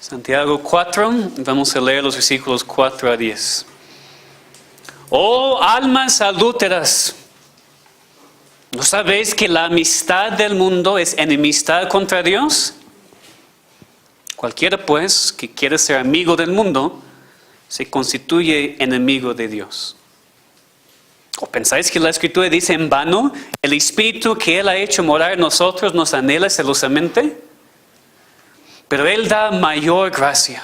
Santiago 4, vamos a leer los versículos 4 a 10. Oh almas adúlteras, ¿no sabéis que la amistad del mundo es enemistad contra Dios? Cualquiera pues que quiera ser amigo del mundo, se constituye enemigo de Dios. ¿O pensáis que la Escritura dice en vano, el Espíritu que Él ha hecho morar en nosotros nos anhela celosamente? Pero Él da mayor gracia.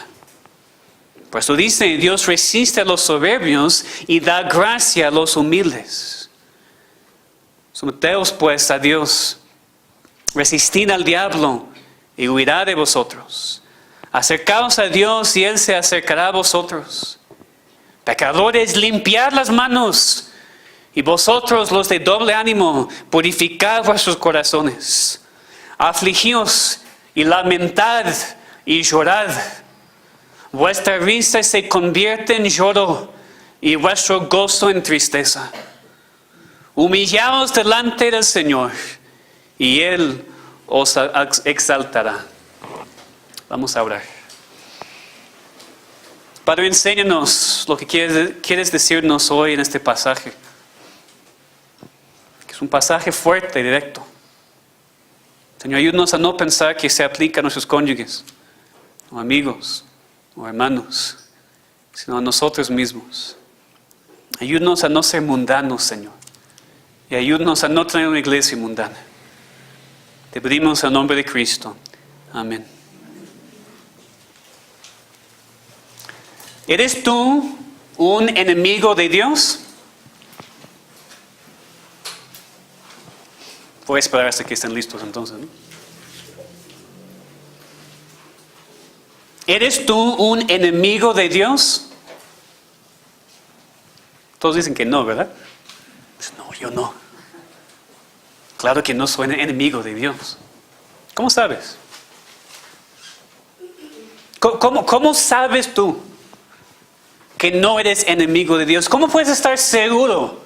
Por eso dice, Dios resiste a los soberbios y da gracia a los humildes. Someteos pues a Dios, resistid al diablo y huirá de vosotros. Acercaos a Dios y Él se acercará a vosotros. Pecadores, limpiad las manos, y vosotros los de doble ánimo, purificad vuestros corazones. Afligíos y lamentad y llorad. Vuestra risa se convierte en lloro y vuestro gozo en tristeza. Humillaos delante del Señor y Él os exaltará. Vamos a orar. Padre, enséñanos lo que quieres decirnos hoy en este pasaje. Que es un pasaje fuerte y directo. Señor, ayúdanos a no pensar que se aplica a nuestros cónyuges, o amigos, o hermanos, sino a nosotros mismos. Ayúdanos a no ser mundanos, Señor. Y ayúdanos a no tener una iglesia mundana. Te pedimos en nombre de Cristo. Amén. ¿Eres tú un enemigo de Dios? Voy a esperar hasta que estén listos entonces, ¿no? ¿Eres tú un enemigo de Dios? Todos dicen que no, ¿verdad? Pues no, yo no. Claro que no soy un enemigo de Dios. ¿Cómo sabes? ¿Cómo sabes tú que no eres enemigo de Dios? ¿Cómo puedes estar seguro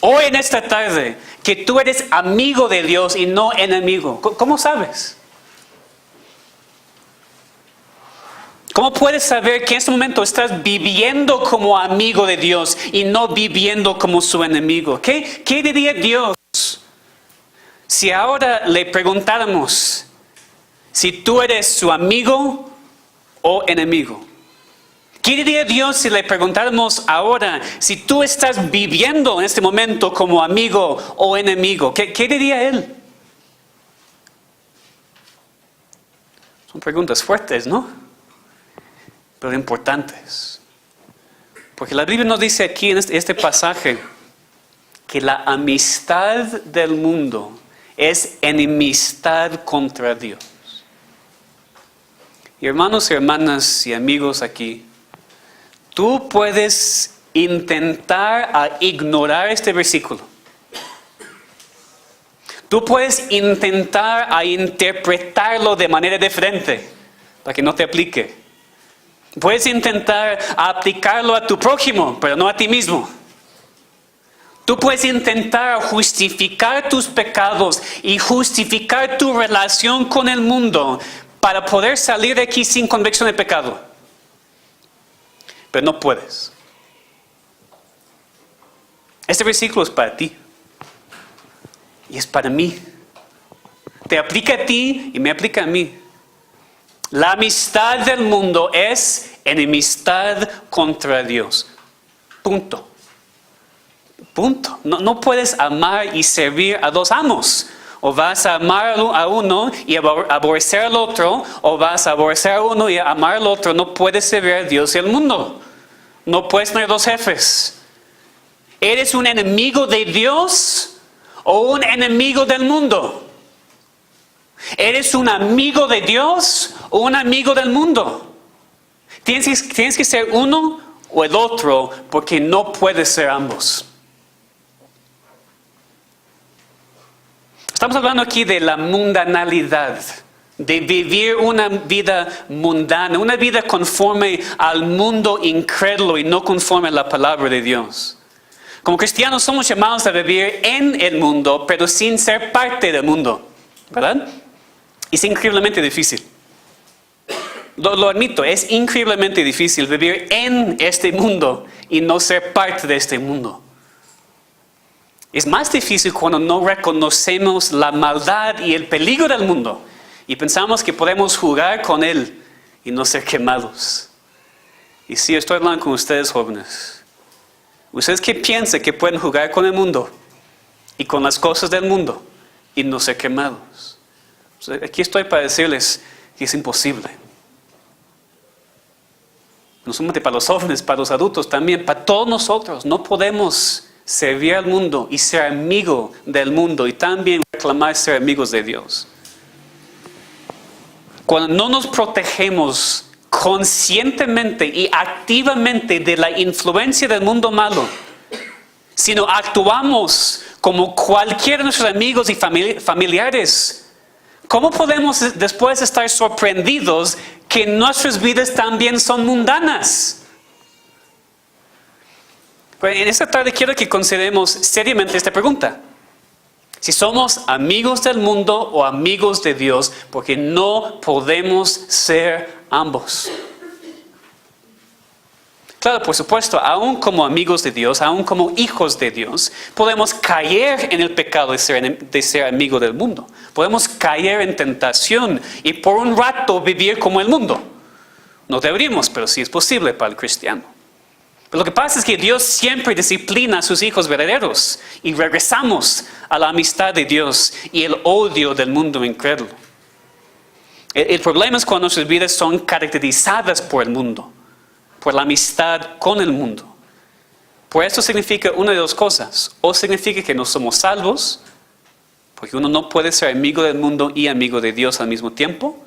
hoy en esta tarde que tú eres amigo de Dios y no enemigo? ¿Cómo sabes? ¿Cómo puedes saber que en este momento estás viviendo como amigo de Dios y no viviendo como su enemigo? ¿Qué diría Dios si ahora le preguntáramos si tú eres su amigo o enemigo? ¿Qué diría Dios si le preguntáramos ahora si tú estás viviendo en este momento como amigo o enemigo? ¿Qué diría Él? Son preguntas fuertes, ¿no? Pero importantes. Porque la Biblia nos dice aquí en este pasaje que la amistad del mundo es enemistad contra Dios. Y hermanos y hermanas y amigos aquí, tú puedes intentar ignorar este versículo. Tú puedes intentar interpretarlo de manera diferente para que no te aplique. Puedes intentar aplicarlo a tu prójimo, pero no a ti mismo. Tú puedes intentar justificar tus pecados y justificar tu relación con el mundo para poder salir de aquí sin convicción de pecado. Pero no puedes. Este versículo es para ti. Y es para mí. Te aplica a ti y me aplica a mí. La amistad del mundo es enemistad contra Dios. Punto. Punto. No puedes amar y servir a dos amos. O vas a amar a uno y aborrecer al otro, o vas a aborrecer a uno y amar al otro. No puedes servir a Dios y al mundo. No puedes tener dos jefes. ¿Eres un enemigo de Dios o un enemigo del mundo? ¿Eres un amigo de Dios o un amigo del mundo? Tienes que ser uno o el otro, porque no puedes ser ambos. Estamos hablando aquí de la mundanalidad, de vivir una vida mundana, una vida conforme al mundo incrédulo y no conforme a la palabra de Dios. Como cristianos somos llamados a vivir en el mundo, pero sin ser parte del mundo, ¿verdad? Y es increíblemente difícil. Lo admito, es increíblemente difícil vivir en este mundo y no ser parte de este mundo. Es más difícil cuando no reconocemos la maldad y el peligro del mundo y pensamos que podemos jugar con él y no ser quemados. Y sí, estoy hablando con ustedes, jóvenes. ¿Ustedes qué piensan que pueden jugar con el mundo y con las cosas del mundo y no ser quemados? Aquí estoy para decirles que es imposible. No solamente para los jóvenes, para los adultos también, para todos nosotros. No podemos servir al mundo y ser amigo del mundo y también reclamar ser amigos de Dios. Cuando no nos protegemos conscientemente y activamente de la influencia del mundo malo, sino actuamos como cualquiera de nuestros amigos y familiares, ¿cómo podemos después estar sorprendidos que nuestras vidas también son mundanas? Pues en esta tarde quiero que consideremos seriamente esta pregunta. Si somos amigos del mundo o amigos de Dios, porque no podemos ser ambos. Claro, por supuesto, aún como amigos de Dios, aún como hijos de Dios, podemos caer en el pecado de ser amigo del mundo. Podemos caer en tentación y por un rato vivir como el mundo. No deberíamos, pero sí es posible para el cristiano. Pero lo que pasa es que Dios siempre disciplina a sus hijos verdaderos y regresamos a la amistad de Dios y el odio del mundo incrédulo. El problema es cuando nuestras vidas son caracterizadas por el mundo, por la amistad con el mundo. Por esto significa una de dos cosas. O significa que no somos salvos, porque uno no puede ser amigo del mundo y amigo de Dios al mismo tiempo.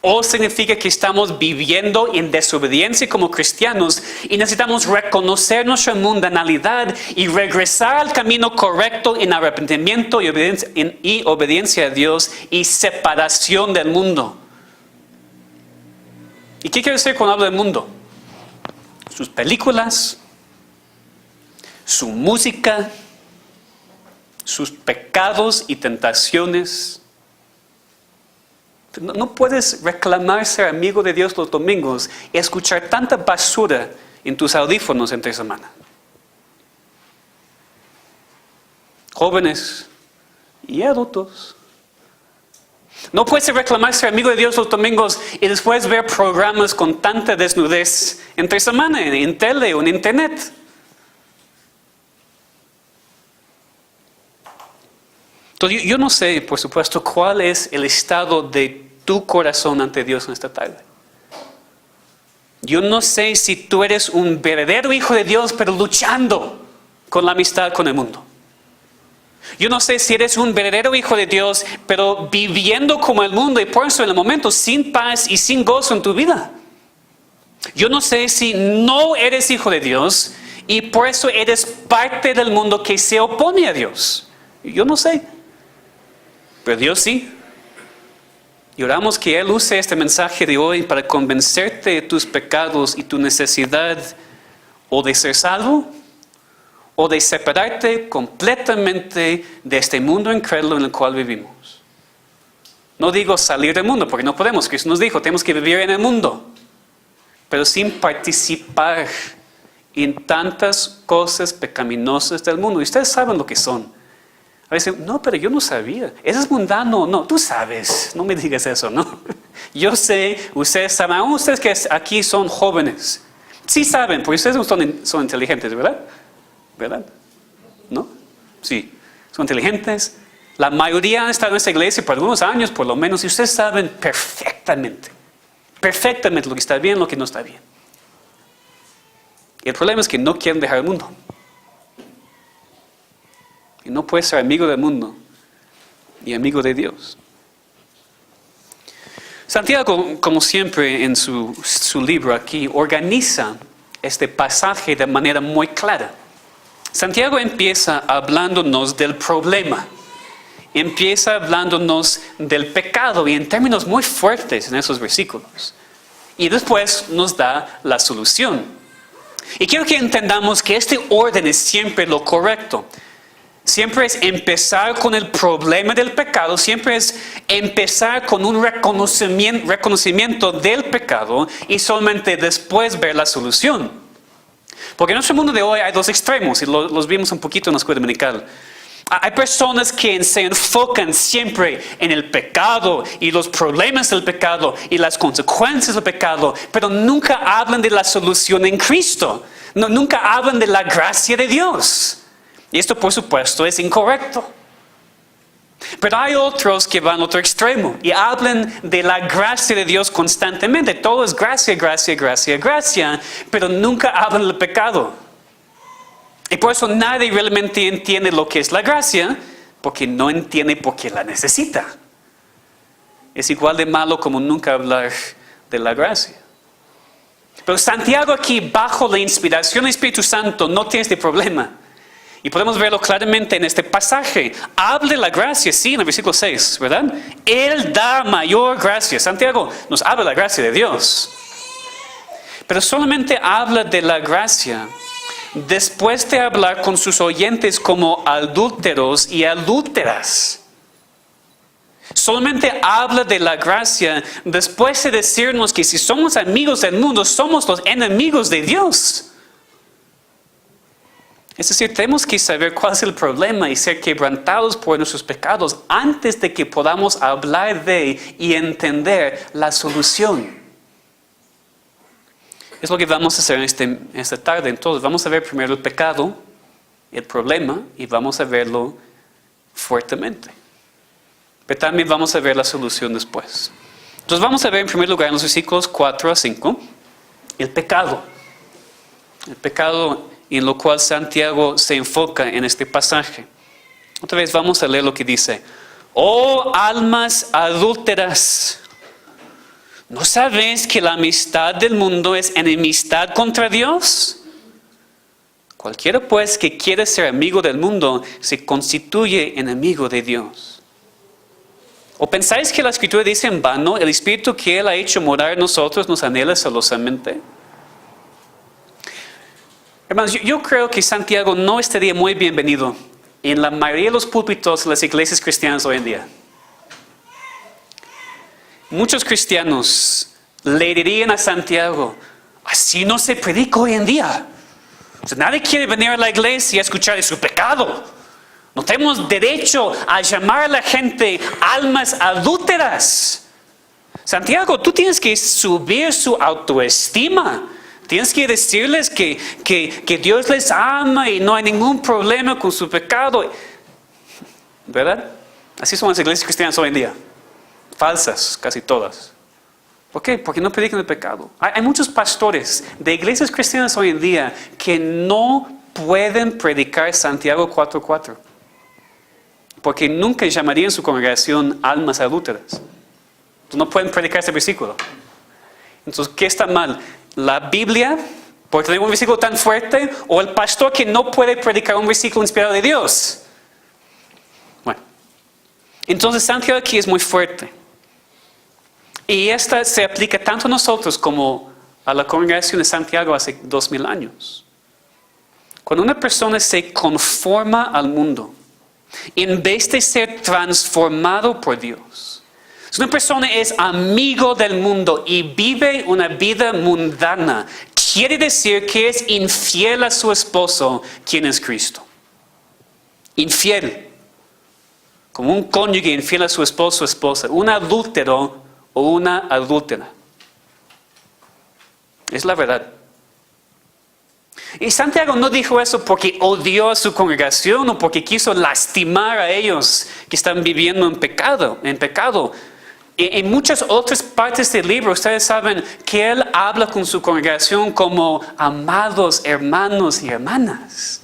O significa que estamos viviendo en desobediencia como cristianos y necesitamos reconocer nuestra mundanalidad y regresar al camino correcto en arrepentimiento y obediencia a Dios y separación del mundo. ¿Y qué quiero decir cuando hablo del mundo? Sus películas, su música, sus pecados y tentaciones. No puedes reclamar ser amigo de Dios los domingos y escuchar tanta basura en tus audífonos entre semana. Jóvenes y adultos. No puedes reclamar ser amigo de Dios los domingos y después ver programas con tanta desnudez entre semana en tele o en internet. Entonces, yo no sé, por supuesto, cuál es el estado de tu corazón ante Dios en esta tarde. Yo no sé si tú eres un verdadero hijo de Dios, pero luchando con la amistad con el mundo. Yo no sé si eres un verdadero hijo de Dios, pero viviendo como el mundo y por eso en el momento sin paz y sin gozo en tu vida. Yo no sé si no eres hijo de Dios y por eso eres parte del mundo que se opone a Dios. Yo no sé. Pero Dios sí. Y oramos que Él use este mensaje de hoy para convencerte de tus pecados y tu necesidad o de ser salvo o de separarte completamente de este mundo incrédulo en el cual vivimos. No digo salir del mundo porque no podemos. Cristo nos dijo, tenemos que vivir en el mundo, pero sin participar en tantas cosas pecaminosas del mundo. Y ustedes saben lo que son. A veces, no, pero yo no sabía. Eso es mundano. No, tú sabes. No me digas eso, ¿no? Yo sé, ustedes saben, aún ustedes que aquí son jóvenes. Sí saben, porque ustedes son inteligentes, ¿verdad? ¿Verdad? ¿No? Sí, son inteligentes. La mayoría han estado en esta iglesia por algunos años, por lo menos, y ustedes saben perfectamente lo que está bien, lo que no está bien. Y el problema es que no quieren dejar el mundo. Y no puedes ser amigo del mundo y amigo de Dios. Santiago, como siempre en su libro aquí, organiza este pasaje de manera muy clara. Santiago empieza hablándonos del problema. Empieza hablándonos del pecado y en términos muy fuertes en esos versículos. Y después nos da la solución. Y quiero que entendamos que este orden es siempre lo correcto. Siempre es empezar con el problema del pecado, siempre es empezar con un reconocimiento del pecado y solamente después ver la solución. Porque en nuestro mundo de hoy hay dos extremos y los vimos un poquito en la escuela dominical. Hay personas que se enfocan siempre en el pecado y los problemas del pecado y las consecuencias del pecado, pero nunca hablan de la solución en Cristo. Nunca hablan de la gracia de Dios. Y esto, por supuesto, es incorrecto. Pero hay otros que van al otro extremo y hablan de la gracia de Dios constantemente. Todo es gracia, gracia, gracia, gracia, pero nunca hablan del pecado. Y por eso nadie realmente entiende lo que es la gracia, porque no entiende por qué la necesita. Es igual de malo como nunca hablar de la gracia. Pero Santiago aquí, bajo la inspiración del Espíritu Santo, no tiene este problema. Y podemos verlo claramente en este pasaje. Habla de la gracia, sí, en el versículo 6, ¿verdad? Él da mayor gracia. Santiago nos habla de la gracia de Dios. Pero solamente habla de la gracia después de hablar con sus oyentes como adúlteros y adúlteras. Solamente habla de la gracia después de decirnos que si somos amigos del mundo, somos los enemigos de Dios. Es decir, tenemos que saber cuál es el problema y ser quebrantados por nuestros pecados antes de que podamos hablar de y entender la solución. Es lo que vamos a hacer esta tarde. Entonces, vamos a ver primero el pecado, el problema, y vamos a verlo fuertemente. Pero también vamos a ver la solución después. Entonces, vamos a ver en primer lugar en los versículos 4 a 5, el pecado. El pecado en lo cual Santiago se enfoca en este pasaje. Otra vez vamos a leer lo que dice. Oh almas adúlteras, ¿no sabéis que la amistad del mundo es enemistad contra Dios? Cualquiera pues que quiere ser amigo del mundo se constituye enemigo de Dios. ¿O pensáis que la Escritura dice en vano, el Espíritu que Él ha hecho morar en nosotros nos anhela celosamente? Hermanos, yo creo que Santiago no estaría muy bienvenido en la mayoría de los púlpitos de las iglesias cristianas hoy en día. Muchos cristianos le dirían a Santiago, así no se predica hoy en día. O sea, nadie quiere venir a la iglesia a escuchar de su pecado. No tenemos derecho a llamar a la gente almas adúlteras. Santiago, tú tienes que subir su autoestima. Tienes que decirles que Dios les ama y no hay ningún problema con su pecado. ¿Verdad? Así son las iglesias cristianas hoy en día. Falsas, casi todas. ¿Por qué? Porque no predican el pecado. Hay muchos pastores de iglesias cristianas hoy en día que no pueden predicar Santiago 4:4. Porque nunca llamarían su congregación almas adúlteras. Entonces no pueden predicar este versículo. Entonces, ¿qué está mal? ¿La Biblia, por tener un versículo tan fuerte, o el pastor que no puede predicar un versículo inspirado de Dios? Bueno, entonces Santiago aquí es muy fuerte. Y esta se aplica tanto a nosotros como a la congregación de Santiago hace 2000 años. Cuando una persona se conforma al mundo, en vez de ser transformado por Dios, si una persona es amigo del mundo y vive una vida mundana, quiere decir que es infiel a su esposo, quien es Cristo. Infiel. Como un cónyuge infiel a su esposo o esposa. Un adúltero o una adúltera. Es la verdad. Y Santiago no dijo eso porque odió a su congregación o porque quiso lastimar a ellos que están viviendo en pecado. En muchas otras partes del libro ustedes saben que él habla con su congregación como amados hermanos y hermanas.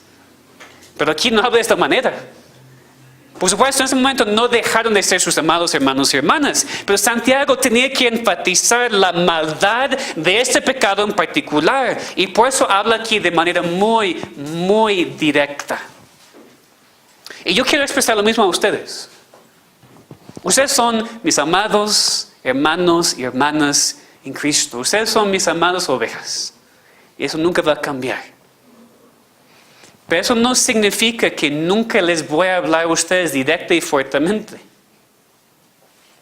Pero aquí no habla de esta manera. Por supuesto, en ese momento no dejaron de ser sus amados hermanos y hermanas. Pero Santiago tenía que enfatizar la maldad de este pecado en particular. Y por eso habla aquí de manera muy, muy directa. Y yo quiero expresar lo mismo a ustedes. Ustedes son mis amados hermanos y hermanas en Cristo. Ustedes son mis amadas ovejas. Y eso nunca va a cambiar. Pero eso no significa que nunca les voy a hablar a ustedes directa y fuertemente.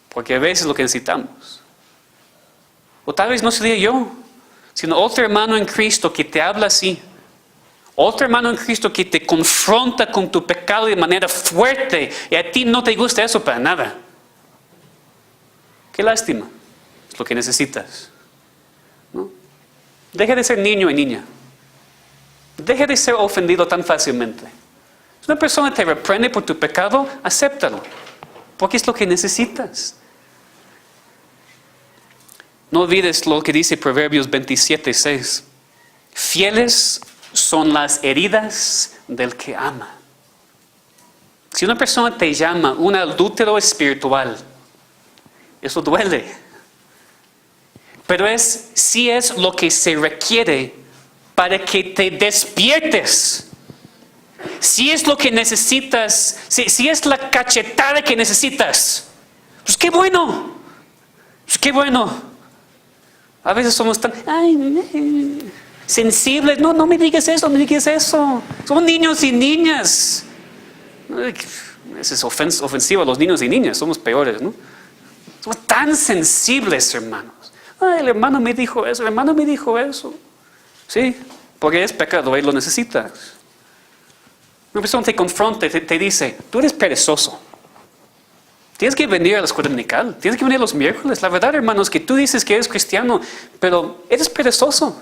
Porque a veces lo que necesitamos. O tal vez no sería yo, sino otro hermano en Cristo que te habla así. Otro hermano en Cristo que te confronta con tu pecado de manera fuerte y a ti no te gusta eso para nada. Qué lástima. Es lo que necesitas. ¿No? Deja de ser niño y niña. Deja de ser ofendido tan fácilmente. Si una persona te reprende por tu pecado, acéptalo. Porque es lo que necesitas. No olvides lo que dice Proverbios 27:6. Fieles son las heridas del que ama. Si una persona te llama un adúltero espiritual, eso duele. Pero sí es lo que se requiere para que te despiertes. Si es lo que necesitas, si es la cachetada que necesitas, pues qué bueno. Pues qué bueno. A veces somos tan sensibles. No me digas eso, no me digas eso. Somos niños y niñas. Eso es ofensivo a los niños y niñas. Somos peores, ¿no? Somos tan sensibles, hermanos. El hermano me dijo eso, el hermano me dijo eso. Sí, porque es pecado y lo necesitas. Una persona te confronta y te dice, tú eres perezoso. Tienes que venir a la escuela dominical, tienes que venir los miércoles. La verdad, hermanos, que tú dices que eres cristiano, pero eres perezoso.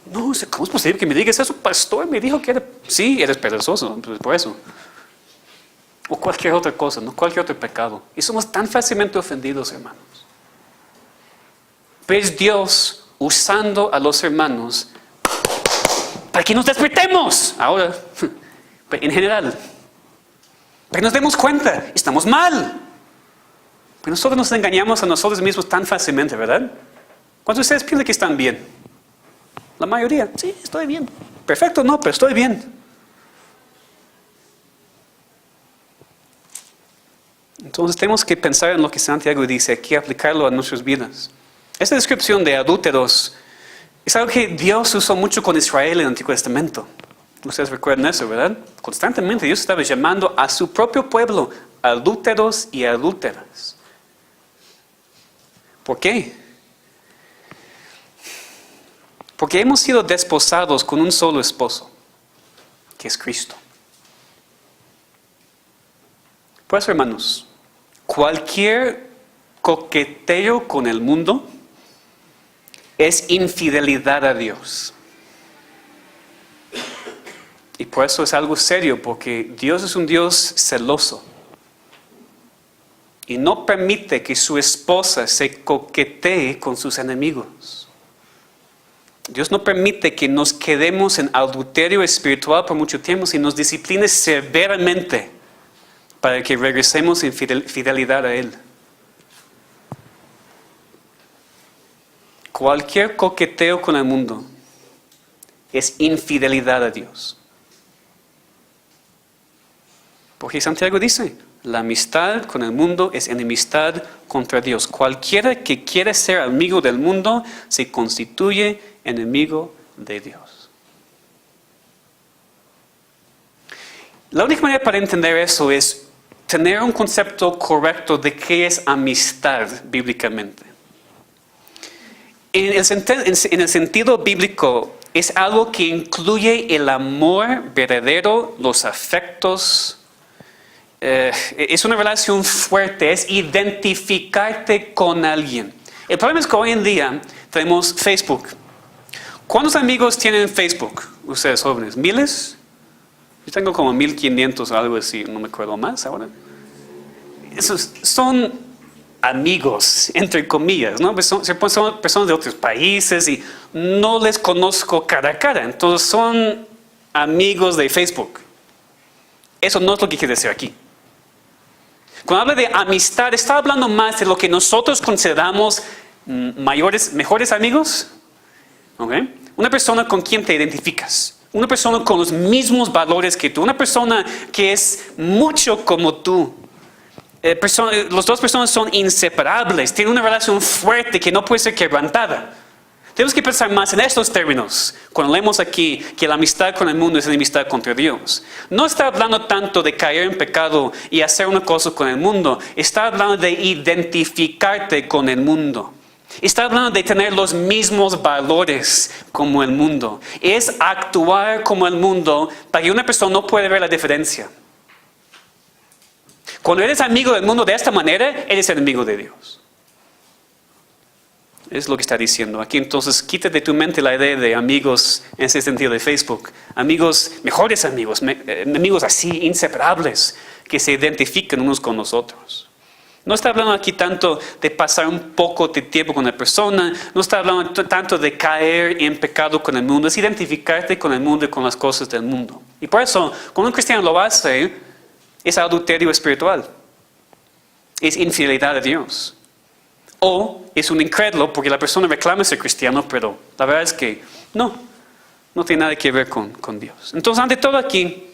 No, ¿cómo es posible que me digas eso? Pastor me dijo que sí, eres perezoso, pues por eso. O cualquier otra cosa, no cualquier otro pecado. Y somos tan fácilmente ofendidos, hermanos. Pero es Dios usando a los hermanos para que nos despertemos. Ahora, en general, para que nos demos cuenta, estamos mal. Pero nosotros nos engañamos a nosotros mismos tan fácilmente, ¿verdad? ¿Cuántos de ustedes piensan que están bien? La mayoría, sí, estoy bien. Perfecto, no, pero estoy bien. Entonces tenemos que pensar en lo que Santiago dice aquí, aplicarlo a nuestras vidas. Esta descripción de adúlteros es algo que Dios usó mucho con Israel en el Antiguo Testamento. Ustedes recuerdan eso, ¿verdad? Constantemente Dios estaba llamando a su propio pueblo adúlteros y adúlteras. ¿Por qué? Porque hemos sido desposados con un solo esposo, que es Cristo. Por eso, hermanos, cualquier coqueteo con el mundo es infidelidad a Dios. Y por eso es algo serio, porque Dios es un Dios celoso. Y no permite que su esposa se coquetee con sus enemigos. Dios no permite que nos quedemos en adulterio espiritual por mucho tiempo, sino nos discipline severamente para que regresemos en fidelidad a Él. Cualquier coqueteo con el mundo es infidelidad a Dios. Porque Santiago dice, la amistad con el mundo es enemistad contra Dios. Cualquiera que quiere ser amigo del mundo se constituye enemigo de Dios. La única manera para entender eso es tener un concepto correcto de qué es amistad bíblicamente. En el sentido bíblico, es algo que incluye el amor verdadero, los afectos. Es una relación fuerte, es identificarte con alguien. El problema es que hoy en día tenemos Facebook. ¿Cuántos amigos tienen Facebook? Ustedes jóvenes, ¿miles? Yo tengo como 1500 o algo así, no me acuerdo más ahora. Esos son amigos, entre comillas, ¿no? Son personas de otros países y no les conozco cara a cara. Entonces son amigos de Facebook. Eso no es lo que quiere decir aquí. Cuando habla de amistad, está hablando más de lo que nosotros consideramos mejores amigos. ¿Okay? Una persona con quien te identificas. Una persona con los mismos valores que tú. Una persona que es mucho como tú. Las dos personas son inseparables. Tienen una relación fuerte que no puede ser quebrantada. Tenemos que pensar más en estos términos cuando leemos aquí que la amistad con el mundo es la amistad contra Dios. No está hablando tanto de caer en pecado y hacer una cosa con el mundo. Está hablando de identificarte con el mundo. Está hablando de tener los mismos valores como el mundo. Es actuar como el mundo para que una persona no pueda ver la diferencia. Cuando eres amigo del mundo de esta manera, eres enemigo de Dios. Es lo que está diciendo aquí. Entonces, quítate de tu mente la idea de amigos en ese sentido de Facebook. Amigos, mejores amigos, amigos así, inseparables, que se identifican unos con los otros. No está hablando aquí tanto de pasar un poco de tiempo con la persona. No está hablando tanto de caer en pecado con el mundo. Es identificarte con el mundo y con las cosas del mundo. Y por eso, cuando un cristiano lo hace, es adulterio espiritual. Es infidelidad a Dios. O es un incrédulo porque la persona reclama ser cristiano, pero la verdad es que no tiene nada que ver con Dios. Entonces, ante todo aquí,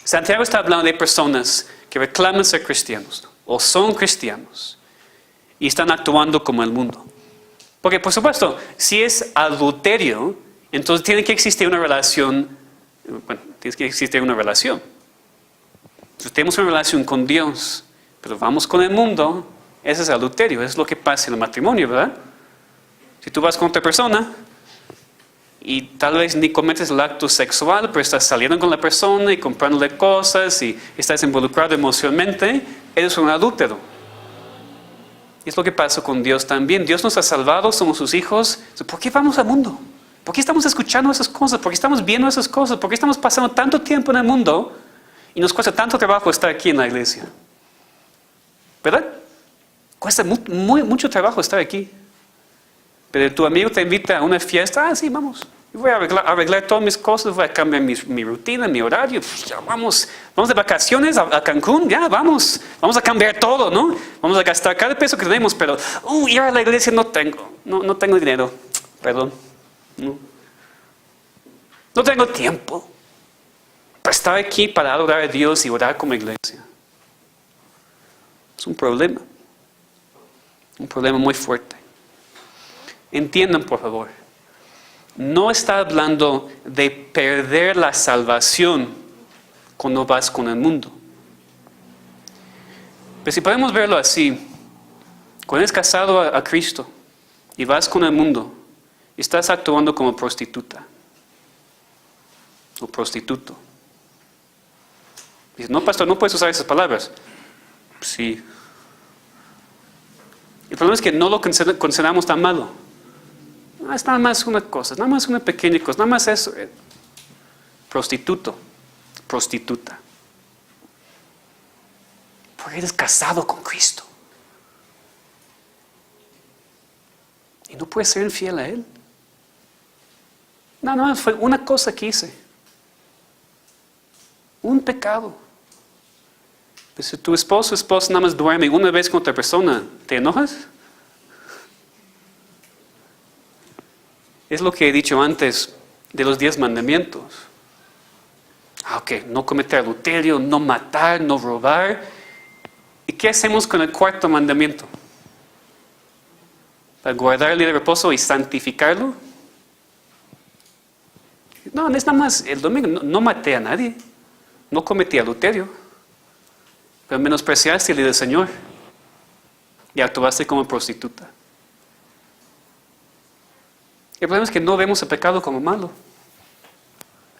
Santiago está hablando de personas que reclaman ser cristianos o son cristianos y están actuando como el mundo. Porque, por supuesto, si es adulterio, entonces tiene que existir una relación. Entonces, tenemos una relación con Dios, pero vamos con el mundo. Ese es adulterio, es lo que pasa en el matrimonio, ¿verdad? Si tú vas con otra persona y tal vez ni cometes el acto sexual, pero estás saliendo con la persona y comprándole cosas y estás involucrado emocionalmente, eres un adúltero. Y es lo que pasa con Dios también. Dios nos ha salvado, somos sus hijos. ¿Por qué vamos al mundo? ¿Por qué estamos escuchando esas cosas? ¿Por qué estamos viendo esas cosas? ¿Por qué estamos pasando tanto tiempo en el mundo y nos cuesta tanto trabajo estar aquí en la iglesia? ¿Verdad? Cuesta mucho trabajo estar aquí. Pero tu amigo te invita a una fiesta. Sí, vamos. Yo voy a arreglar todas mis cosas. Voy a cambiar mi rutina, mi horario. Ya vamos de vacaciones a Cancún. Ya, vamos. Vamos a cambiar todo, ¿no? Vamos a gastar cada peso que tenemos. Pero, ir a la iglesia no tengo. No tengo dinero. Perdón. No tengo tiempo para estar aquí para adorar a Dios y orar como iglesia. Es un problema. Un problema muy fuerte. Entiendan, por favor. No está hablando de perder la salvación cuando vas con el mundo. Pero si podemos verlo así, cuando eres casado a Cristo y vas con el mundo, estás actuando como prostituta o prostituto. Dices, no, pastor, no puedes usar esas palabras. Sí. El problema es que no lo consideramos tan malo. Es nada más una cosa, nada más una pequeña cosa, nada más eso. Prostituto, prostituta. Porque eres casado con Cristo. Y no puedes ser infiel a Él. No, fue una cosa que hice. Un pecado. Pero si tu esposo o esposa nada más duerme una vez con otra persona, ¿te enojas? Es lo que he dicho antes de los 10 mandamientos. No cometer adulterio, no matar, no robar. ¿Y qué hacemos con el 4º mandamiento? ¿Para guardar el día de reposo y santificarlo? No es nada más el domingo. No maté a nadie. No cometí adulterio. Pero menospreciaste el día del Señor. Y actuaste como prostituta. El problema es que no vemos el pecado como malo.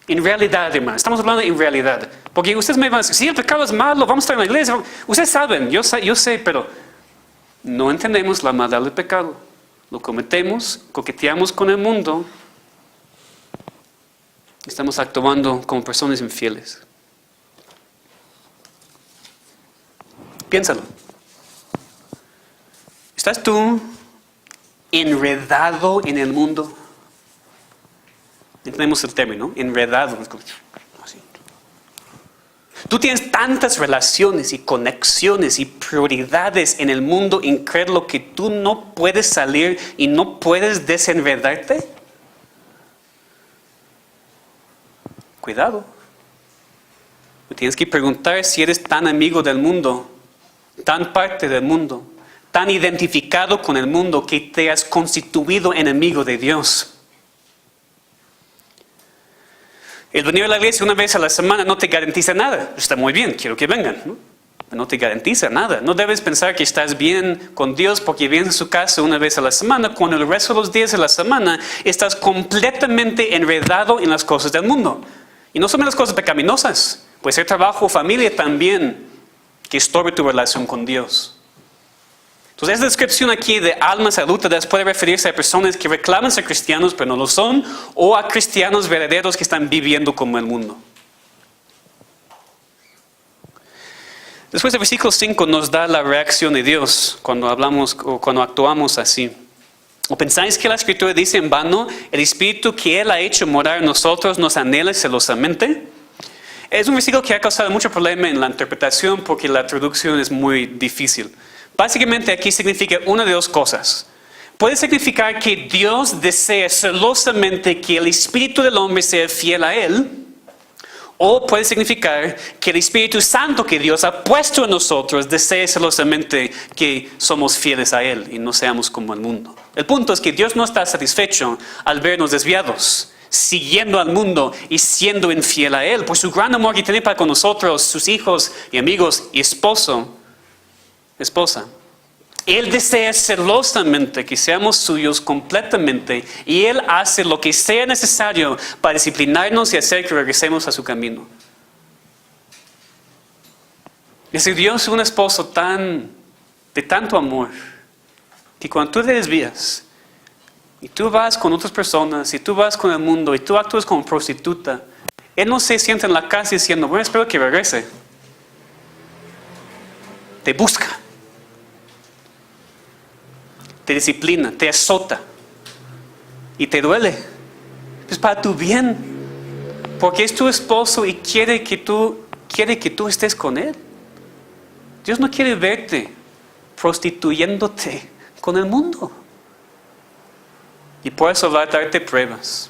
En realidad, hermano, estamos hablando en realidad. Porque ustedes me van a decir, sí, el pecado es malo, vamos a estar en la iglesia. Ustedes saben, yo sé, pero no entendemos la maldad del pecado. Lo cometemos, coqueteamos con el mundo. Estamos actuando como personas infieles. Piénsalo. ¿Estás tú enredado en el mundo? Entendemos el término, enredado. Así. Tú tienes tantas relaciones y conexiones y prioridades en el mundo incrédulo que tú no puedes salir y no puedes desenredarte. Cuidado. Tienes que preguntar si eres tan amigo del mundo, tan parte del mundo, tan identificado con el mundo que te has constituido enemigo de Dios. El venir a la iglesia una vez a la semana no te garantiza nada. Está muy bien, quiero que vengan, ¿no? No te garantiza nada. No debes pensar que estás bien con Dios porque vienes a su casa una vez a la semana, cuando el resto de los días de la semana estás completamente enredado en las cosas del mundo. Y no son las cosas pecaminosas. Puede ser trabajo o familia también que estorbe tu relación con Dios. Entonces, esta descripción aquí de almas adúlteras puede referirse a personas que reclaman ser cristianos pero no lo son, o a cristianos verdaderos que están viviendo como el mundo. Después el versículo 5 nos da la reacción de Dios cuando hablamos o cuando actuamos así. ¿O pensáis que la Escritura dice en vano, el Espíritu que Él ha hecho morar en nosotros nos anhela celosamente? Es un versículo que ha causado mucho problema en la interpretación porque la traducción es muy difícil. Básicamente aquí significa una de dos cosas. Puede significar que Dios desea celosamente que el espíritu del hombre sea fiel a Él. O puede significar que el Espíritu Santo que Dios ha puesto en nosotros desea celosamente que somos fieles a Él y no seamos como el mundo. El punto es que Dios no está satisfecho al vernos desviados, siguiendo al mundo y siendo infiel a Él. Por su gran amor que tiene para con nosotros, sus hijos y amigos y esposa. Él desea celosamente que seamos suyos completamente y Él hace lo que sea necesario para disciplinarnos y hacer que regresemos a su camino. Es decir, Dios es un esposo de tanto amor que cuando tú te desvías y tú vas con otras personas y tú vas con el mundo y tú actúas como prostituta, Él no se sienta en la casa diciendo, bueno, espero que regrese. Te busca. Te disciplina, te azota y te duele. Es para tu bien, porque es tu esposo y quiere que tú estés con él. Dios no quiere verte prostituyéndote con el mundo. Y por eso va a darte pruebas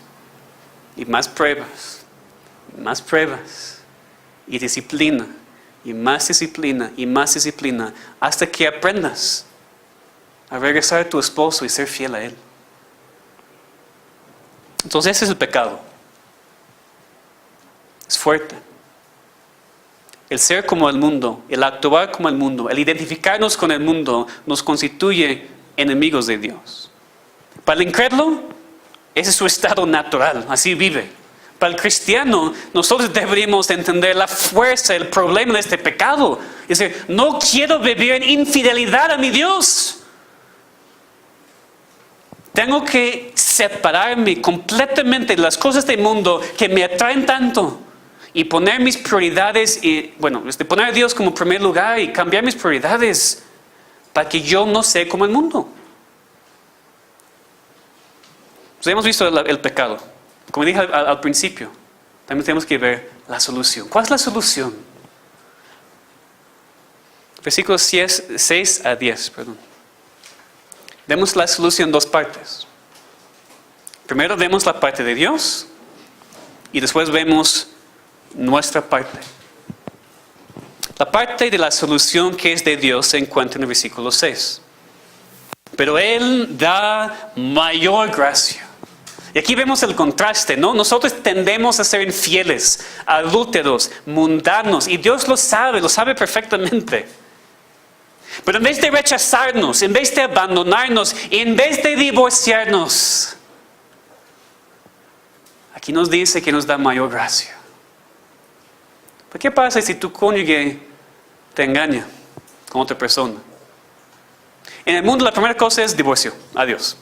y más pruebas y más pruebas y disciplina y más disciplina y más disciplina hasta que aprendas a regresar a tu esposo y ser fiel a él. Entonces ese es el pecado. Es fuerte. El ser como el mundo, el actuar como el mundo, el identificarnos con el mundo nos constituye enemigos de Dios. Para el incrédulo, ese es su estado natural, así vive. Para el cristiano, nosotros deberíamos entender la fuerza, el problema de este pecado. Es decir, no quiero vivir en infidelidad a mi Dios. Tengo que separarme completamente de las cosas del mundo que me atraen tanto y poner mis prioridades, poner a Dios como primer lugar y cambiar mis prioridades para que yo no sea como el mundo. Pues hemos visto el pecado. Como dije al principio, también tenemos que ver la solución. ¿Cuál es la solución? Versículos 6 a 10, perdón. Vemos la solución en dos partes. Primero vemos la parte de Dios y después vemos nuestra parte. La parte de la solución que es de Dios se encuentra en el versículo 6. Pero Él da mayor gracia. Y aquí vemos el contraste, ¿no? Nosotros tendemos a ser infieles, adúlteros, mundanos, y Dios lo sabe perfectamente. Pero en vez de rechazarnos, en vez de abandonarnos, en vez de divorciarnos, aquí nos dice que nos da mayor gracia. ¿Pero qué pasa si tu cónyuge te engaña con otra persona? En el mundo la primera cosa es divorcio, adiós.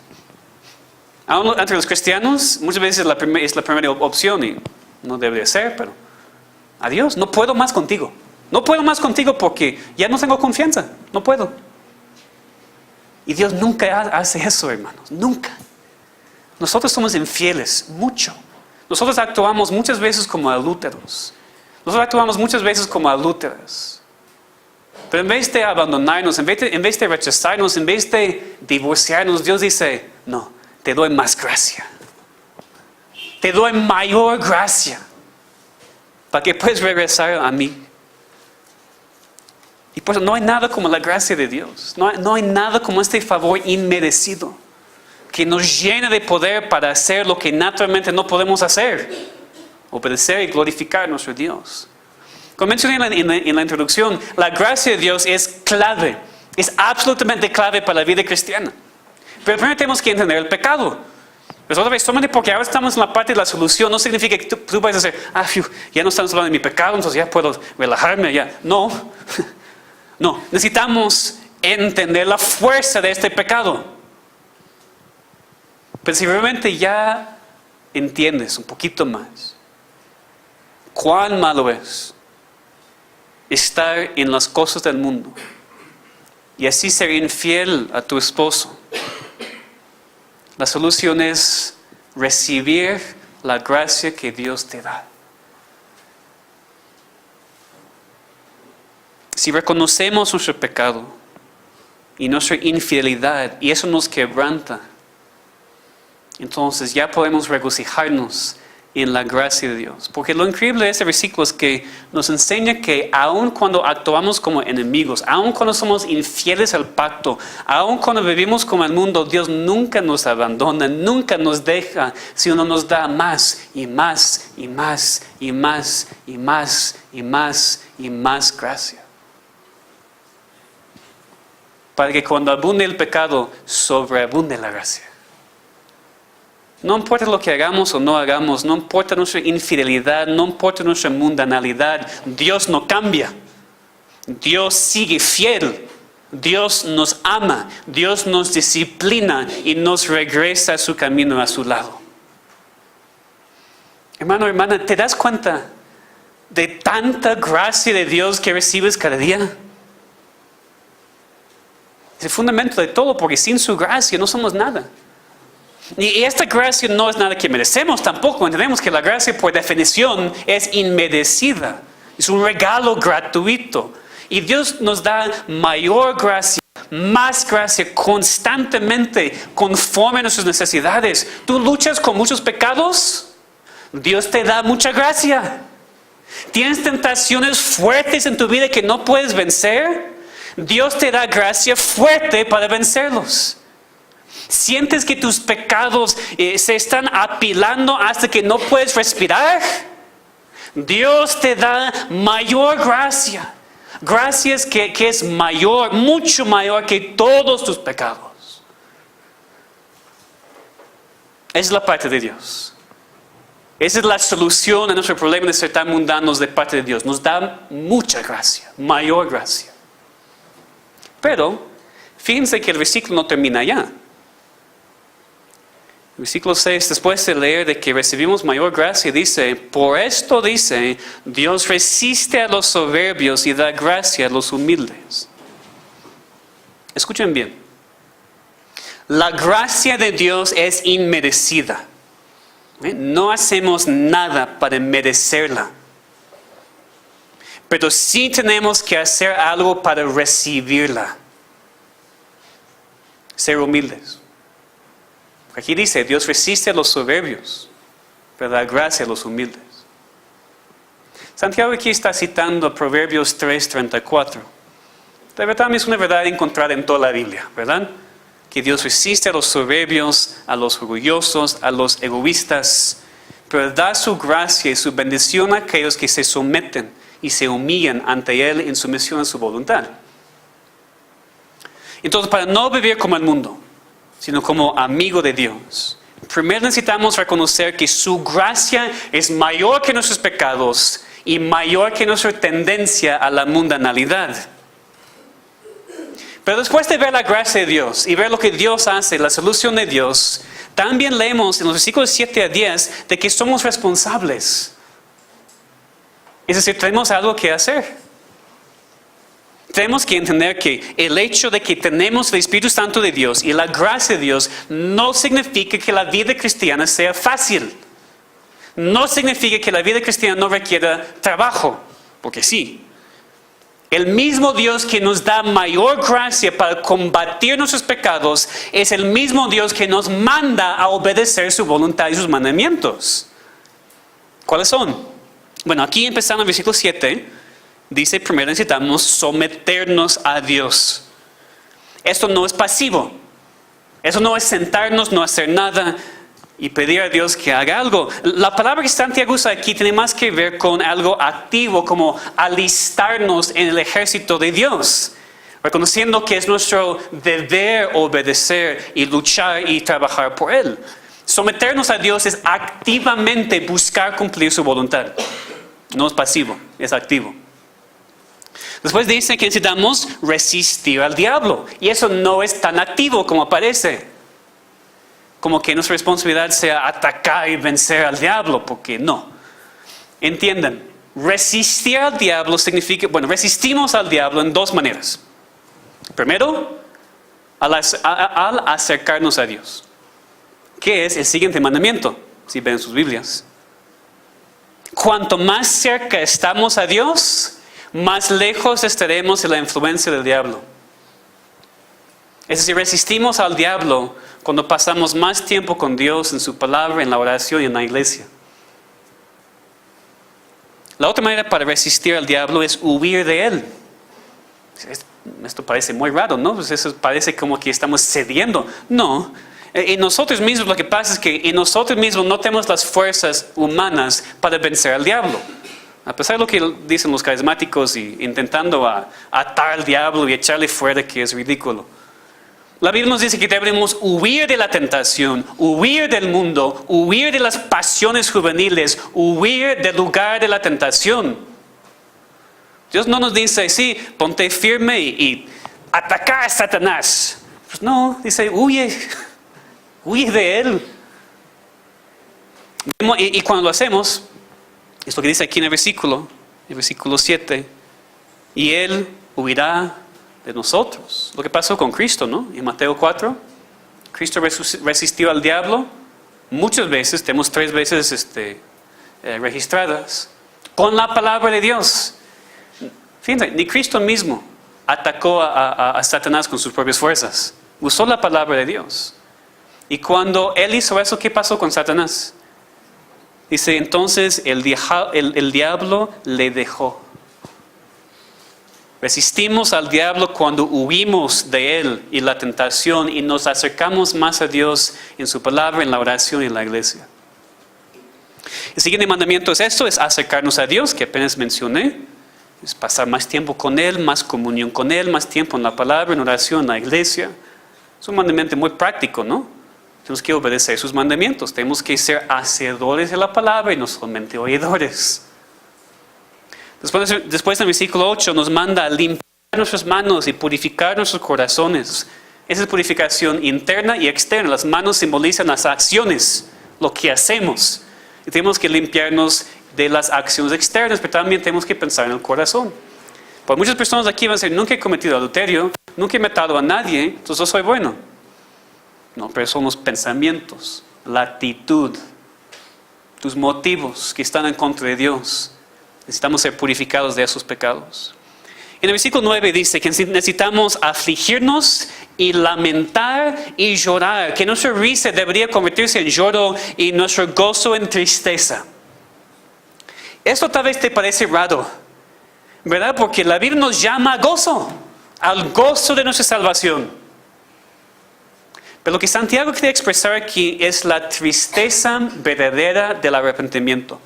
Entre los cristianos muchas veces es la primera opción y no debería ser, pero adiós, no puedo más contigo. No puedo más contigo porque ya no tengo confianza. No puedo. Y Dios nunca hace eso, hermanos. Nunca. Nosotros somos infieles, mucho. Nosotros actuamos muchas veces como adúlteros. Nosotros actuamos muchas veces como adúlteras. Pero en vez de abandonarnos, en vez de rechazarnos, en vez de divorciarnos, Dios dice, no, te doy más gracia. Te doy mayor gracia. Para que puedas regresar a mí. Y pues no hay nada como la gracia de Dios. No hay nada como este favor inmerecido que nos llena de poder para hacer lo que naturalmente no podemos hacer. Obedecer y glorificar a nuestro Dios. Como mencioné en la introducción, la gracia de Dios es clave. Es absolutamente clave para la vida cristiana. Pero primero tenemos que entender el pecado. Pues otra vez, solamente porque ahora estamos en la parte de la solución, no significa que tú vas a decir, ya no estamos hablando de mi pecado, entonces ya puedo relajarme. Ya. No, no. Necesitamos entender la fuerza de este pecado. Pero si realmente ya entiendes un poquito más cuán malo es estar en las cosas del mundo y así ser infiel a tu esposo, la solución es recibir la gracia que Dios te da. Si reconocemos nuestro pecado y nuestra infidelidad y eso nos quebranta, entonces ya podemos regocijarnos en la gracia de Dios. Porque lo increíble de este versículo es que nos enseña que aun cuando actuamos como enemigos, aun cuando somos infieles al pacto, aun cuando vivimos como el mundo, Dios nunca nos abandona, nunca nos deja, sino nos da más y más y más y más y más y más y más gracia. Para que cuando abunde el pecado, sobreabunde la gracia. No importa lo que hagamos o no hagamos, no importa nuestra infidelidad, no importa nuestra mundanalidad, Dios no cambia. Dios sigue fiel. Dios nos ama, Dios nos disciplina y nos regresa a su camino, a su lado. Hermano, hermana, ¿te das cuenta de tanta gracia de Dios que recibes cada día? Es el fundamento de todo, porque sin su gracia no somos nada. Y esta gracia no es nada que merecemos tampoco. Entendemos que la gracia por definición es inmerecida. Es un regalo gratuito. Y Dios nos da mayor gracia, más gracia constantemente conforme a nuestras necesidades. Tú luchas con muchos pecados, Dios te da mucha gracia. Tienes tentaciones fuertes en tu vida que no puedes vencer, Dios te da gracia fuerte para vencerlos. ¿Sientes que tus pecados se están apilando hasta que no puedes respirar? Dios te da mayor gracia. Gracias que es mayor, mucho mayor que todos tus pecados. Esa es la parte de Dios. Esa es la solución a nuestro problema de ser tan mundanos de parte de Dios. Nos da mucha gracia, mayor gracia. Pero, fíjense que el versículo no termina allá. Versículo 6, después de leer de que recibimos mayor gracia, dice, por esto dice, Dios resiste a los soberbios y da gracia a los humildes. Escuchen bien. La gracia de Dios es inmerecida. No hacemos nada para merecerla. Pero sí tenemos que hacer algo para recibirla. Ser humildes. Aquí dice, Dios resiste a los soberbios, pero da gracia a los humildes. Santiago aquí está citando Proverbios 3:34. De verdad es una verdad encontrada en toda la Biblia, ¿verdad? Que Dios resiste a los soberbios, a los orgullosos, a los egoístas, pero da su gracia y su bendición a aquellos que se someten y se humillan ante Él en sumisión a su voluntad. Entonces, para no vivir como el mundo, sino como amigo de Dios, primero necesitamos reconocer que su gracia es mayor que nuestros pecados y mayor que nuestra tendencia a la mundanalidad. Pero después de ver la gracia de Dios y ver lo que Dios hace, la solución de Dios, también leemos en los versículos 7 a 10 de que somos responsables. Es decir, tenemos algo que hacer. Tenemos que entender que el hecho de que tenemos el Espíritu Santo de Dios y la gracia de Dios no significa que la vida cristiana sea fácil. No significa que la vida cristiana no requiera trabajo, porque sí. El mismo Dios que nos da mayor gracia para combatir nuestros pecados es el mismo Dios que nos manda a obedecer su voluntad y sus mandamientos. ¿Cuáles son? Bueno, aquí empezando en el versículo 7, dice primero necesitamos someternos a Dios. Esto no es pasivo. Eso no es sentarnos, no hacer nada y pedir a Dios que haga algo. La palabra que Santiago usa aquí tiene más que ver con algo activo, como alistarnos en el ejército de Dios, reconociendo que es nuestro deber obedecer y luchar y trabajar por Él. Someternos a Dios es activamente buscar cumplir su voluntad. No es pasivo, es activo. Después dice que necesitamos resistir al diablo. Y eso no es tan activo como parece. Como que nuestra responsabilidad sea atacar y vencer al diablo, porque no. Entiendan, resistir al diablo significa, resistimos al diablo en dos maneras. Primero, al acercarnos a Dios. ¿Qué es el siguiente mandamiento? Si ven sus Biblias. Cuanto más cerca estamos a Dios, más lejos estaremos de la influencia del diablo. Es decir, resistimos al diablo cuando pasamos más tiempo con Dios en su palabra, en la oración y en la iglesia. La otra manera para resistir al diablo es huir de él. Esto parece muy raro, ¿no? Pues eso parece como que estamos cediendo. No. En nosotros mismos lo que pasa es que en nosotros mismos no tenemos las fuerzas humanas para vencer al diablo. A pesar de lo que dicen los carismáticos y intentando atar al diablo y echarle fuera, que es ridículo. La Biblia nos dice que debemos huir de la tentación, huir del mundo, huir de las pasiones juveniles, huir del lugar de la tentación. Dios no nos dice, sí, ponte firme y atacar a Satanás. Pues no, dice, huye de él. Y cuando lo hacemos, es lo que dice aquí en el versículo 7, y él huirá de nosotros. Lo que pasó con Cristo, ¿no? En Mateo 4, Cristo resistió al diablo muchas veces, tenemos 3 veces registradas, con la palabra de Dios. Fíjense, ni Cristo mismo atacó a Satanás con sus propias fuerzas. Usó la palabra de Dios. Y cuando él hizo eso, ¿qué pasó con Satanás? Dice, entonces el diablo le dejó. Resistimos al diablo cuando huimos de él y la tentación y nos acercamos más a Dios en su palabra, en la oración y en la iglesia. El siguiente mandamiento es esto, es acercarnos a Dios, que apenas mencioné. Es pasar más tiempo con Él, más comunión con Él, más tiempo en la palabra, en oración, en la iglesia. Es un mandamiento muy práctico, ¿no? Tenemos que obedecer sus mandamientos. Tenemos que ser hacedores de la palabra y no solamente oidores. Después en el versículo 8 nos manda a limpiar nuestras manos y purificar nuestros corazones. Esa es purificación interna y externa. Las manos simbolizan las acciones, lo que hacemos. Y tenemos que limpiarnos de las acciones externas, pero también tenemos que pensar en el corazón. Pues muchas personas aquí van a decir, nunca he cometido adulterio, nunca he matado a nadie, entonces yo soy bueno. No, pero son los pensamientos, la actitud, tus motivos que están en contra de Dios. Necesitamos ser purificados de esos pecados. En el versículo 9 dice que necesitamos afligirnos y lamentar y llorar, que nuestra risa debería convertirse en lloro y nuestro gozo en tristeza. Esto tal vez te parece raro, ¿verdad? Porque la Biblia nos llama a gozo, al gozo de nuestra salvación. Pero lo que Santiago quiere expresar aquí es la tristeza verdadera del arrepentimiento.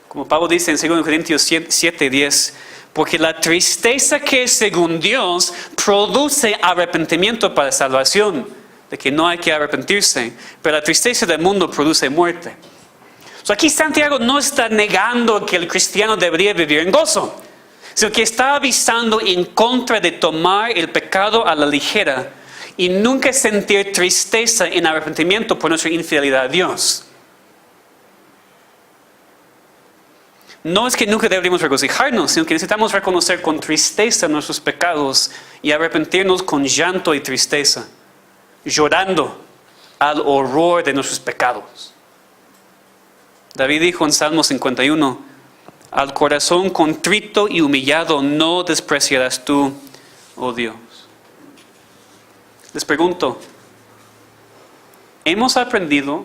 Como Pablo dice en 2 Corintios 7:10, porque la tristeza que es según Dios produce arrepentimiento para salvación, de que no hay que arrepentirse, pero la tristeza del mundo produce muerte. Aquí Santiago no está negando que el cristiano debería vivir en gozo, sino que está avisando en contra de tomar el pecado a la ligera y nunca sentir tristeza en arrepentimiento por nuestra infidelidad a Dios. No es que nunca deberíamos regocijarnos, sino que necesitamos reconocer con tristeza nuestros pecados y arrepentirnos con llanto y tristeza, llorando al horror de nuestros pecados. David dijo en Salmo 51, al corazón contrito y humillado no despreciarás tú, oh Dios. Les pregunto, ¿hemos aprendido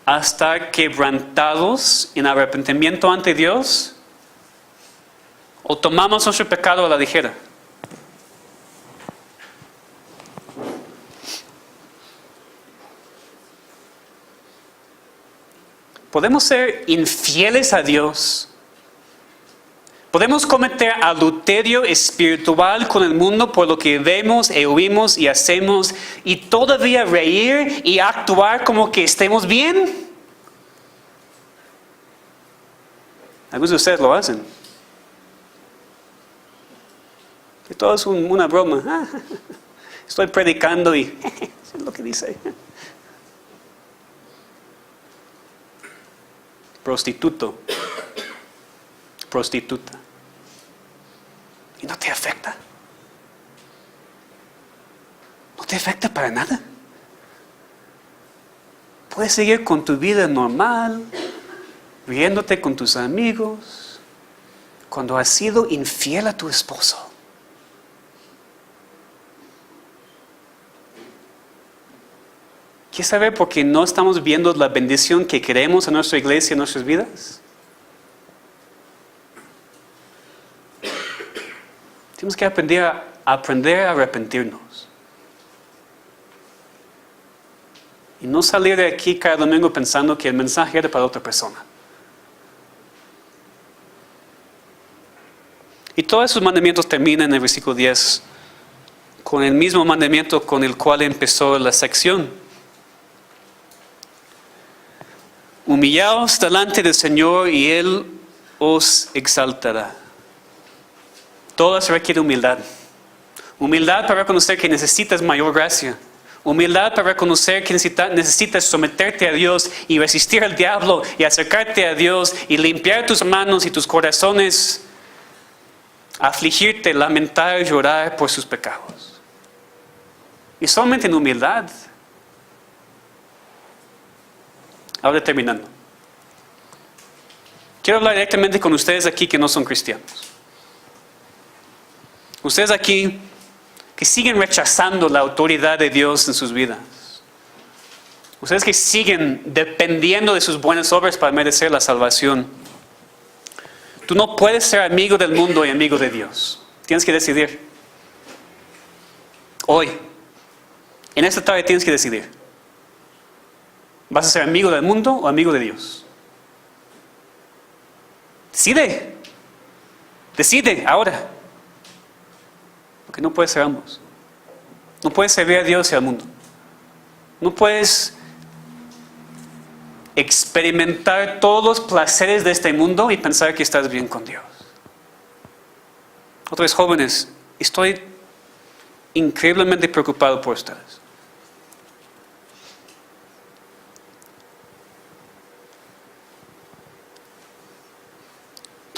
a estar quebrantados en arrepentimiento ante Dios? o tomamos nuestro pecado a la ligera. Podemos ser infieles a Dios. Podemos cometer adulterio espiritual con el mundo por lo que vemos y oímos y hacemos y todavía reír y actuar como que estemos bien. Algunos de ustedes lo hacen. Y todo es una broma. Estoy predicando y es lo que dice. Prostituto. Prostituta. Y no te afecta. No te afecta para nada. Puedes seguir con tu vida normal, riéndote con tus amigos, cuando has sido infiel a tu esposo. ¿Quieres saber por qué no estamos viendo la bendición que queremos en nuestra iglesia, en nuestras vidas? Tenemos que aprender a arrepentirnos. Y no salir de aquí cada domingo pensando que el mensaje era para otra persona. Y todos esos mandamientos terminan en el versículo 10 con el mismo mandamiento con el cual empezó la sección. Humillaos delante del Señor y Él os exaltará. Todo se requiere humildad. Humildad para reconocer que necesitas mayor gracia. Humildad para reconocer que necesitas someterte a Dios y resistir al diablo y acercarte a Dios y limpiar tus manos y tus corazones. Afligirte, lamentar, llorar por sus pecados. Y solamente en humildad. Ahora terminando. Quiero hablar directamente con ustedes aquí que no son cristianos. Ustedes aquí que siguen rechazando la autoridad de Dios en sus vidas. Ustedes que siguen dependiendo de sus buenas obras para merecer la salvación. Tú no puedes ser amigo del mundo y amigo de Dios. Tienes que decidir. Hoy, en esta tarde tienes que decidir. ¿Vas a ser amigo del mundo o amigo de Dios? Decide. Decide ahora. Porque no puedes ser ambos. No puedes servir a Dios y al mundo. No puedes experimentar todos los placeres de este mundo y pensar que estás bien con Dios. Otra vez, jóvenes, estoy increíblemente preocupado por ustedes.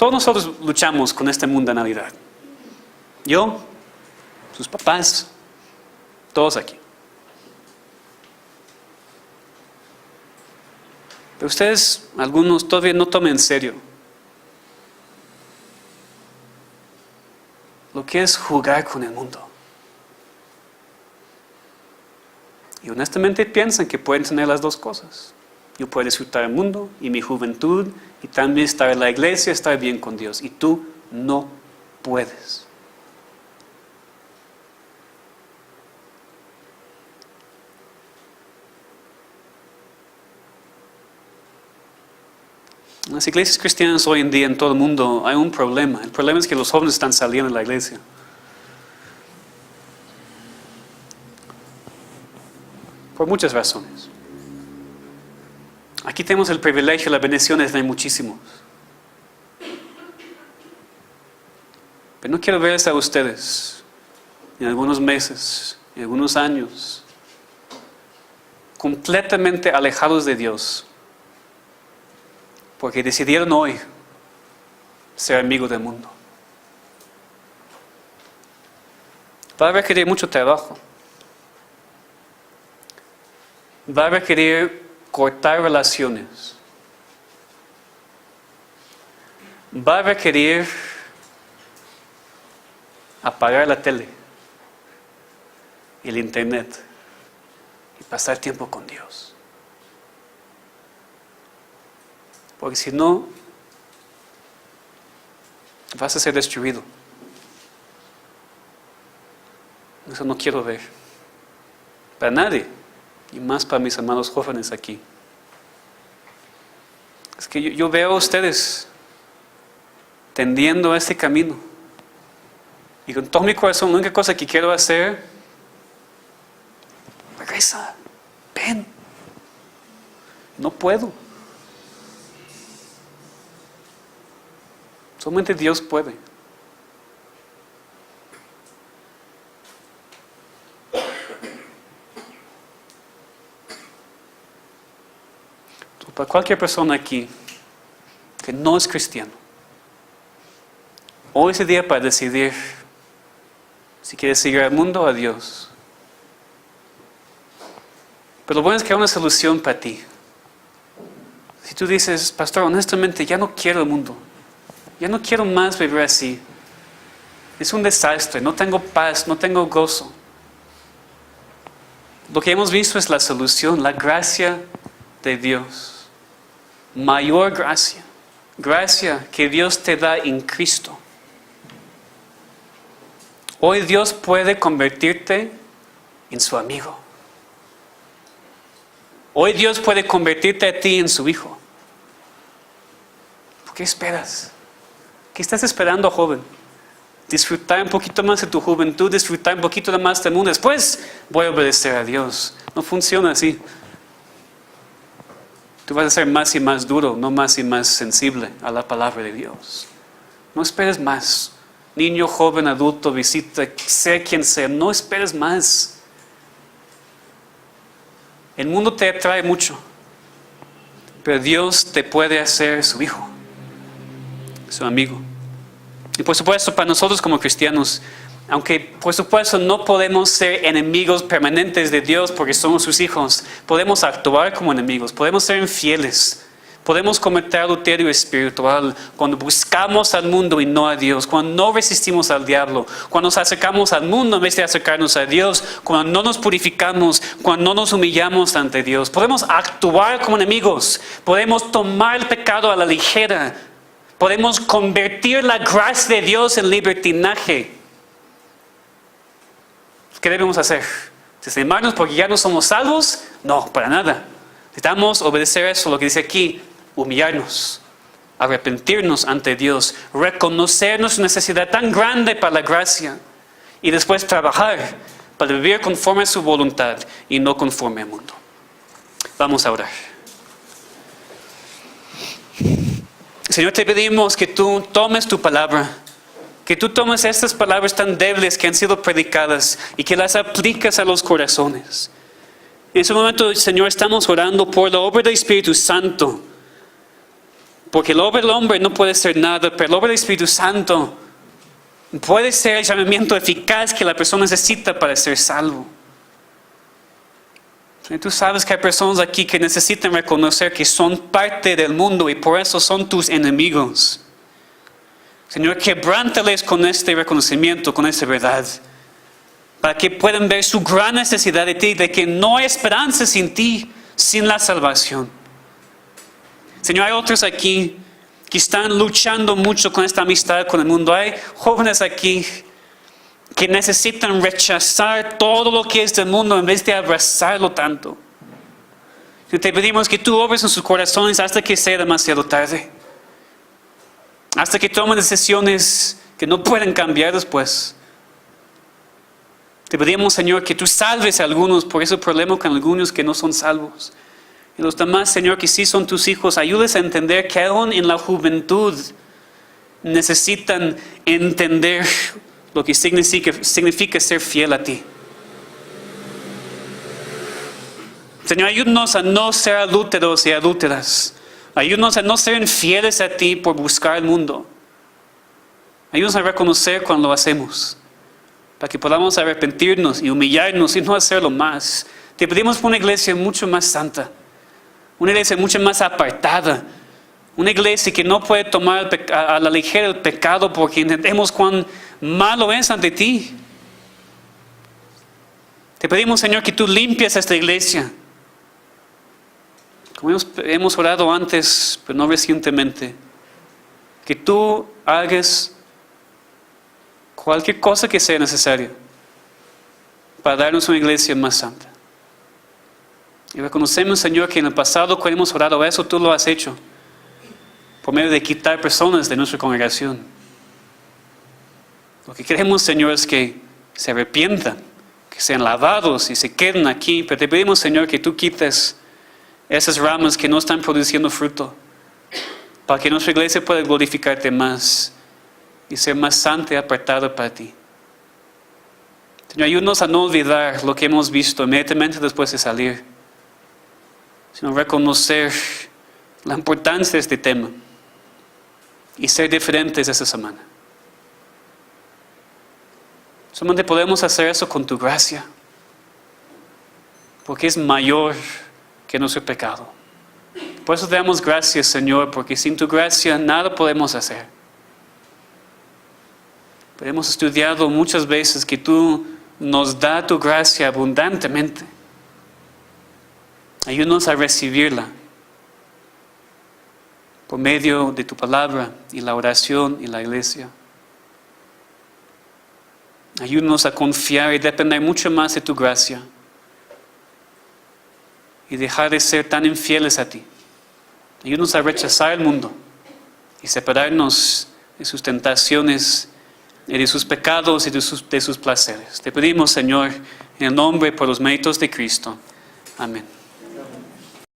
Todos nosotros luchamos con esta mundanalidad. Yo, sus papás, todos aquí. Pero ustedes, algunos, todavía no tomen en serio lo que es jugar con el mundo. Y honestamente piensan que pueden tener las dos cosas. Yo puedo disfrutar el mundo y mi juventud y también estar en la iglesia, estar bien con Dios. Y tú no puedes. En las iglesias cristianas hoy en día en todo el mundo hay un problema. El problema es que los jóvenes están saliendo de la iglesia. Por muchas razones. Aquí tenemos el privilegio, la bendición de tener muchísimos. Pero no quiero verles a ustedes en algunos meses, en algunos años, completamente alejados de Dios. Porque decidieron hoy ser amigos del mundo. Va a requerir mucho trabajo. Va a requerir cortar relaciones. Va a requerir apagar la tele, el internet y pasar tiempo con Dios. Porque si no, vas a ser destruido. Eso no quiero ver. Para nadie. Y más para mis amados jóvenes aquí. Es que yo veo a ustedes tendiendo a este camino. Y con todo mi corazón, la única cosa que quiero hacer, regresa, ven. No puedo. Solamente Dios puede. Para cualquier persona aquí que no es cristiano, hoy es el día para decidir si quieres seguir al mundo o a Dios. Pero lo bueno es que hay una solución para ti. Si tú dices, pastor, honestamente ya no quiero el mundo, ya no quiero más vivir así, es un desastre, no tengo paz, no tengo gozo. Lo que hemos visto es la solución, la gracia de Dios. Mayor gracia. Gracia que Dios te da en Cristo. Hoy Dios puede convertirte en su amigo. Hoy Dios puede convertirte a ti en su hijo. ¿Por qué esperas? ¿Qué estás esperando, joven? Disfrutar un poquito más de tu juventud, disfrutar un poquito más del mundo. Después voy a obedecer a Dios. No funciona así. Tú vas a ser más y más duro, no más y más sensible a la palabra de Dios. No esperes más. Niño, joven, adulto, visita, sea quien sea, no esperes más. El mundo te atrae mucho, pero Dios te puede hacer su hijo, su amigo. Y por supuesto, para nosotros como cristianos, aunque por supuesto no podemos ser enemigos permanentes de Dios porque somos sus hijos, podemos actuar como enemigos, podemos ser infieles, podemos cometer adulterio espiritual cuando buscamos al mundo y no a Dios, cuando no resistimos al diablo, cuando nos acercamos al mundo en vez de acercarnos a Dios, cuando no nos purificamos, cuando no nos humillamos ante Dios. Podemos actuar como enemigos, podemos tomar el pecado a la ligera, podemos convertir la gracia de Dios en libertinaje. ¿Qué debemos hacer? ¿Desanimarnos porque ya no somos salvos? No, para nada. Necesitamos obedecer eso, lo que dice aquí, humillarnos, arrepentirnos ante Dios, reconocer nuestra necesidad tan grande para la gracia y después trabajar para vivir conforme a su voluntad y no conforme al mundo. Vamos a orar. Señor, te pedimos que tú tomes tu palabra, que tú tomes estas palabras tan débiles que han sido predicadas y que las aplicas a los corazones. En ese momento, Señor, estamos orando por la obra del Espíritu Santo. Porque la obra del hombre no puede ser nada, pero la obra del Espíritu Santo puede ser el llamamiento eficaz que la persona necesita para ser salvo. Tú sabes que hay personas aquí que necesitan reconocer que son parte del mundo y por eso son tus enemigos. Señor, quebrántales con este reconocimiento, con esta verdad, para que puedan ver su gran necesidad de ti, de que no hay esperanza sin ti, sin la salvación. Señor, hay otros aquí que están luchando mucho con esta amistad con el mundo. Hay jóvenes aquí que necesitan rechazar todo lo que es del mundo en vez de abrazarlo tanto. Te pedimos que tú obres en sus corazones hasta que sea demasiado tarde. Hasta que tomen decisiones que no pueden cambiar después. Te pedimos, Señor, que tú salves a algunos por ese problema con algunos que no son salvos. Y los demás, Señor, que sí son tus hijos, ayúdes a entender que aún en la juventud necesitan entender lo que significa ser fiel a ti. Señor, ayúdanos a no ser adúlteros y adúlteras. Ayúdanos a no ser infieles a ti por buscar el mundo. Ayúdanos a reconocer cuando lo hacemos, para que podamos arrepentirnos y humillarnos y no hacerlo más. Te pedimos por una iglesia mucho más santa, una iglesia mucho más apartada, una iglesia que no puede tomar a la ligera el pecado porque entendemos cuán malo es ante ti. Te pedimos, Señor, que tú limpies esta iglesia. Como hemos orado antes, pero no recientemente, que tú hagas cualquier cosa que sea necesaria para darnos una iglesia más santa. Y reconocemos, Señor, que en el pasado cuando hemos orado eso, tú lo has hecho por medio de quitar personas de nuestra congregación. Lo que queremos, Señor, es que se arrepientan, que sean lavados y se queden aquí. Pero te pedimos, Señor, que tú quites esas ramas que no están produciendo fruto, para que nuestra iglesia pueda glorificarte más y ser más santa y apartada para ti. Señor, ayúdanos a no olvidar lo que hemos visto inmediatamente después de salir, sino reconocer la importancia de este tema y ser diferentes esa semana. Solamente podemos hacer eso con tu gracia, porque es mayor que nuestro pecado. Por eso te damos gracias, Señor, porque sin tu gracia nada podemos hacer. Pero hemos estudiado muchas veces que tú nos das tu gracia abundantemente. Ayúdanos a recibirla por medio de tu palabra y la oración y la iglesia. Ayúdanos a confiar y depender mucho más de tu gracia y dejar de ser tan infieles a ti. Ayúdanos a rechazar el mundo y separarnos de sus tentaciones y de sus pecados y de sus placeres. Te pedimos, Señor, en el nombre y por los méritos de Cristo. Amén.